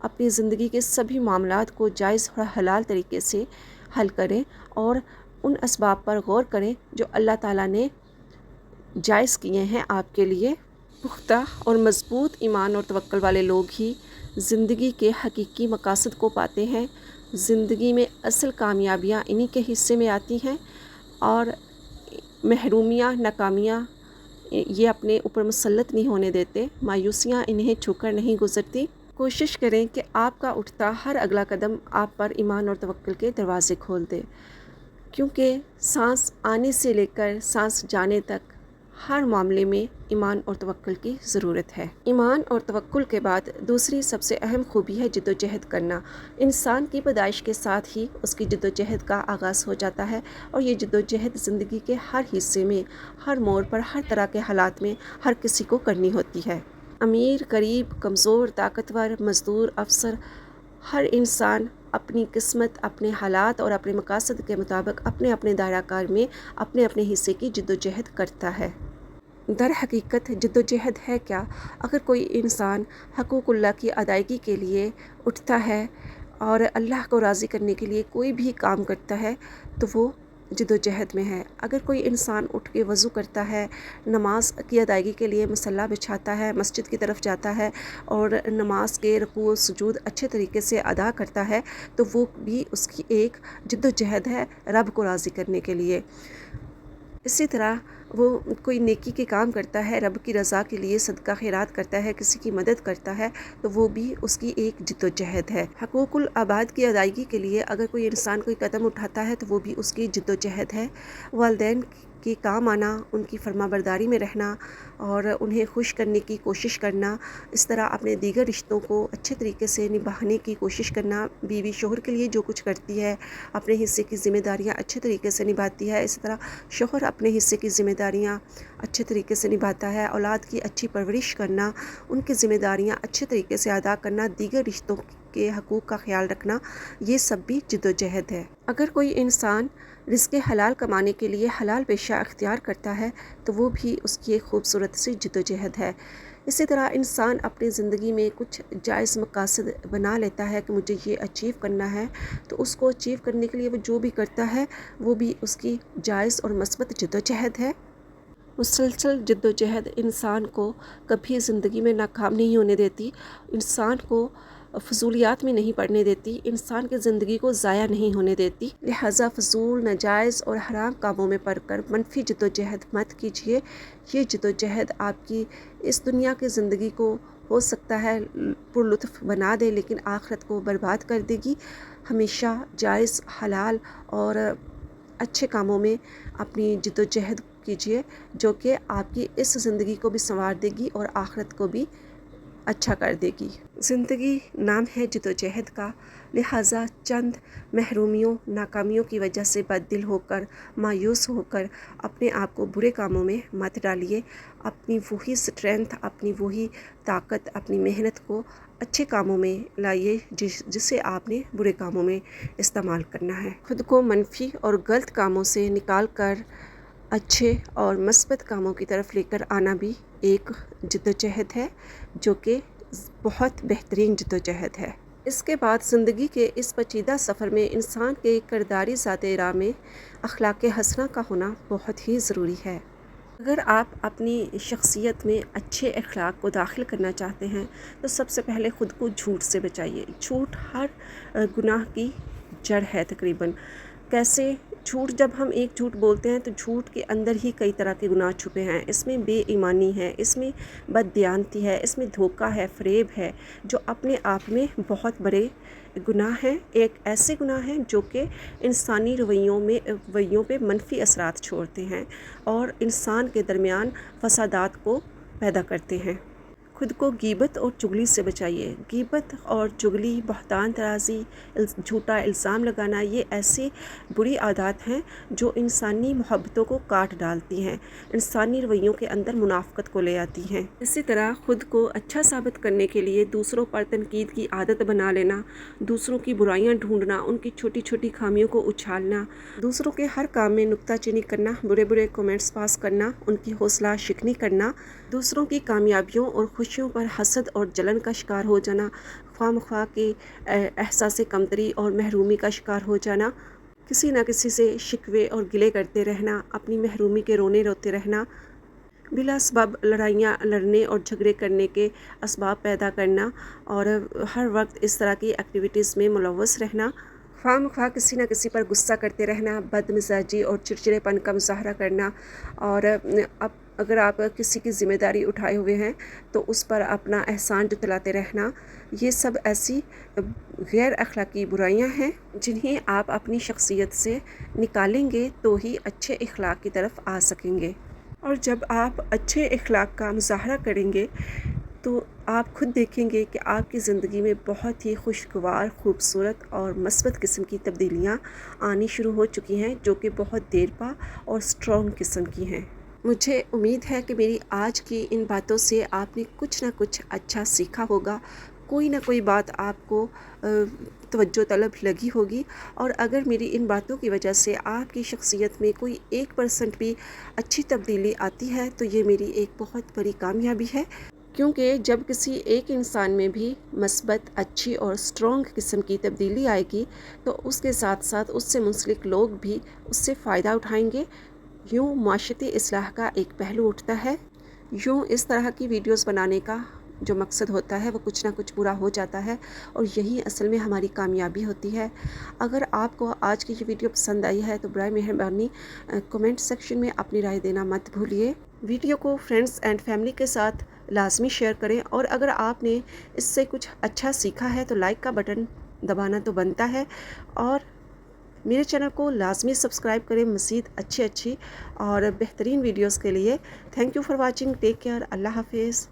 اپنی زندگی کے سبھی معاملات کو جائز اور حلال طریقے سے حل کریں اور ان اسباب پر غور کریں جو اللہ تعالیٰ نے جائز کیے ہیں آپ کے لیے۔ پختہ اور مضبوط ایمان اور توکل والے لوگ ہی زندگی کے حقیقی مقاصد کو پاتے ہیں۔ زندگی میں اصل کامیابیاں انہی کے حصے میں آتی ہیں اور محرومیاں، ناکامیاں یہ اپنے اوپر مسلط نہیں ہونے دیتے، مایوسیاں انہیں چھو کر نہیں گزرتی۔ کوشش کریں کہ آپ کا اٹھتا ہر اگلا قدم آپ پر ایمان اور توکل کے دروازے کھول دے، کیونکہ سانس آنے سے لے کر سانس جانے تک ہر معاملے میں ایمان اور توکل کی ضرورت ہے۔ ایمان اور توکل کے بعد دوسری سب سے اہم خوبی ہے جد و جہد کرنا۔ انسان کی پیدائش کے ساتھ ہی اس کی جد و جہد کا آغاز ہو جاتا ہے اور یہ جد و جہد زندگی کے ہر حصے میں، ہر موڑ پر، ہر طرح کے حالات میں ہر کسی کو کرنی ہوتی ہے۔ امیر، غریب، کمزور، طاقتور، مزدور، افسر، ہر انسان اپنی قسمت، اپنے حالات اور اپنے مقاصد کے مطابق اپنے اپنے دائرہ کار میں اپنے اپنے حصے کی جد و جہد کرتا ہے۔ در حقیقت جد و جہد ہے کیا؟ اگر کوئی انسان حقوق اللہ کی ادائیگی کے لیے اٹھتا ہے اور اللہ کو راضی کرنے کے لیے کوئی بھی کام کرتا ہے تو وہ جد و جہد میں ہے۔ اگر کوئی انسان اٹھ کے وضو کرتا ہے، نماز کی ادائیگی کے لیے مصلی بچھاتا ہے، مسجد کی طرف جاتا ہے اور نماز کے رکوع و سجود اچھے طریقے سے ادا کرتا ہے تو وہ بھی اس کی ایک جد و جہد ہے رب کو راضی کرنے کے لیے۔ اسی طرح وہ کوئی نیکی کے کام کرتا ہے، رب کی رضا کے لیے صدقہ خیرات کرتا ہے، کسی کی مدد کرتا ہے تو وہ بھی اس کی ایک جد و جہد ہے۔ حقوق العباد کی ادائیگی کے لیے اگر کوئی انسان کوئی قدم اٹھاتا ہے تو وہ بھی اس کی جد و جہد ہے۔ والدین کے کام آنا، ان کی فرما برداری میں رہنا اور انہیں خوش کرنے کی کوشش کرنا، اس طرح اپنے دیگر رشتوں کو اچھے طریقے سے نبھانے کی کوشش کرنا، بیوی شوہر کے لیے جو کچھ کرتی ہے، اپنے حصے کی ذمہ داریاں اچھے طریقے سے نبھاتی ہے، اسی طرح شوہر اپنے حصے کی ذمہ داریاں اچھے طریقے سے نبھاتا ہے، اولاد کی اچھی پرورش کرنا، ان کی ذمہ داریاں اچھے طریقے سے ادا کرنا، دیگر رشتوں کے حقوق کا خیال رکھنا، یہ سب بھی جد و جہد ہے۔ اگر کوئی انسان رزق حلال کمانے کے لیے حلال پیشہ اختیار کرتا ہے تو وہ بھی اس کی ایک خوبصورت سی جد و جہد ہے۔ اسی طرح انسان اپنی زندگی میں کچھ جائز مقاصد بنا لیتا ہے کہ مجھے یہ اچیو کرنا ہے تو اس کو اچیو کرنے کے لیے وہ جو بھی کرتا ہے وہ بھی اس کی جائز اور مثبت جد و جہد ہے۔ مسلسل جد و جہد انسان کو کبھی زندگی میں ناکام نہیں ہونے دیتی، انسان کو فضولیات میں نہیں پڑنے دیتی، انسان کی زندگی کو ضائع نہیں ہونے دیتی۔ لہٰذا فضول، ناجائز اور حرام کاموں میں پڑ کر منفی جد و جہد مت کیجیے۔ یہ جد و جہد آپ کی اس دنیا کی زندگی کو ہو سکتا ہے پر لطف بنا دے لیکن آخرت کو برباد کر دے گی۔ ہمیشہ جائز، حلال اور اچھے کاموں میں اپنی جد و جہد کیجیے جو کہ آپ کی اس زندگی کو بھی سنوار دے گی اور آخرت کو بھی اچھا کر دے گی۔ زندگی نام ہے جد و جہد کا، لہٰذا چند محرومیوں، ناکامیوں کی وجہ سے بد دل ہو کر، مایوس ہو کر اپنے آپ کو برے کاموں میں مت ڈالیے۔ اپنی وہی اسٹرینتھ، اپنی وہی طاقت، اپنی محنت کو اچھے کاموں میں لائیے جسے آپ نے برے کاموں میں استعمال کرنا ہے۔ خود کو منفی اور غلط کاموں سے نکال کر اچھے اور مثبت کاموں کی طرف لے کر آنا بھی ایک جد و جہد ہے جو کہ بہت بہترین جد و جہد ہے۔ اس کے بعد زندگی کے اس پیچیدہ سفر میں انسان کے کرداری ذات راہ میں اخلاق حسنہ کا ہونا بہت ہی ضروری ہے۔ اگر آپ اپنی شخصیت میں اچھے اخلاق کو داخل کرنا چاہتے ہیں تو سب سے پہلے خود کو جھوٹ سے بچائیے۔ جھوٹ ہر گناہ کی جڑ ہے تقریباً۔ کیسے؟ جھوٹ، جب ہم ایک جھوٹ بولتے ہیں تو جھوٹ کے اندر ہی کئی طرح کے گناہ چھپے ہیں۔ اس میں بے ایمانی ہے، اس میں بددیانتی ہے، اس میں دھوکہ ہے، فریب ہے، جو اپنے آپ میں بہت بڑے گناہ ہیں۔ ایک ایسے گناہ ہیں جو کہ انسانی رویوں پہ منفی اثرات چھوڑتے ہیں اور انسان کے درمیان فسادات کو پیدا کرتے ہیں۔ خود کو غیبت اور چغلی سے بچائیے۔ غیبت اور چغلی، بہتان طرازی، جھوٹا الزام لگانا، یہ ایسی بری عادات ہیں جو انسانی محبتوں کو کاٹ ڈالتی ہیں، انسانی رویوں کے اندر منافقت کو لے آتی ہیں۔ اسی طرح خود کو اچھا ثابت کرنے کے لیے دوسروں پر تنقید کی عادت بنا لینا، دوسروں کی برائیاں ڈھونڈنا، ان کی چھوٹی چھوٹی خامیوں کو اچھالنا، دوسروں کے ہر کام میں نکتہ چینی کرنا، برے برے کومنٹس پاس کرنا، ان کی حوصلہ شکنی کرنا، دوسروں کی کامیابیوں اور خوشیوں پر حسد اور جلن کا شکار ہو جانا، خواہ مخواہ کے احساس کمتری اور محرومی کا شکار ہو جانا، کسی نہ کسی سے شکوے اور گلے کرتے رہنا، اپنی محرومی کے رونے روتے رہنا، بلا سبب لڑائیاں لڑنے اور جھگڑے کرنے کے اسباب پیدا کرنا، اور ہر وقت اس طرح کی ایکٹیویٹیز میں ملوث رہنا، خواہ مخواہ کسی نہ کسی پر غصہ کرتے رہنا، بد مزاجی اور چڑچڑے پن کا مظاہرہ کرنا، اور اگر آپ کسی کی ذمہ داری اٹھائے ہوئے ہیں تو اس پر اپنا احسان جتلاتے رہنا، یہ سب ایسی غیر اخلاقی برائیاں ہیں جنہیں آپ اپنی شخصیت سے نکالیں گے تو ہی اچھے اخلاق کی طرف آ سکیں گے۔ اور جب آپ اچھے اخلاق کا مظاہرہ کریں گے تو آپ خود دیکھیں گے کہ آپ کی زندگی میں بہت ہی خوشگوار، خوبصورت اور مثبت قسم کی تبدیلیاں آنی شروع ہو چکی ہیں، جو کہ بہت دیر پا اور اسٹرانگ قسم کی ہیں۔ مجھے امید ہے کہ میری آج کی ان باتوں سے آپ نے کچھ نہ کچھ اچھا سیکھا ہوگا، کوئی نہ کوئی بات آپ کو توجہ طلب لگی ہوگی، اور اگر میری ان باتوں کی وجہ سے آپ کی شخصیت میں کوئی 1% بھی اچھی تبدیلی آتی ہے تو یہ میری ایک بہت بڑی کامیابی ہے، کیونکہ جب کسی ایک انسان میں بھی مثبت، اچھی اور اسٹرانگ قسم کی تبدیلی آئے گی تو اس کے ساتھ ساتھ اس سے منسلک لوگ بھی اس سے فائدہ اٹھائیں گے۔ یوں معاشرتی اصلاح کا ایک پہلو اٹھتا ہے، یوں اس طرح کی ویڈیوز بنانے کا جو مقصد ہوتا ہے وہ کچھ نہ کچھ پورا ہو جاتا ہے، اور یہی اصل میں ہماری کامیابی ہوتی ہے۔ اگر آپ کو آج کی یہ ویڈیو پسند آئی ہے تو برائے مہربانی کمنٹ سیکشن میں اپنی رائے دینا مت بھولیے۔ ویڈیو کو فرینڈز اینڈ فیملی کے ساتھ لازمی شیئر کریں، اور اگر آپ نے اس سے کچھ اچھا سیکھا ہے تو لائک کا بٹن دبانا تو بنتا ہے، اور میرے چینل کو لازمی سبسکرائب کریں مزید اچھی اور بہترین ویڈیوز کے لیے۔ Thank you for watching, take care, اللہ حافظ۔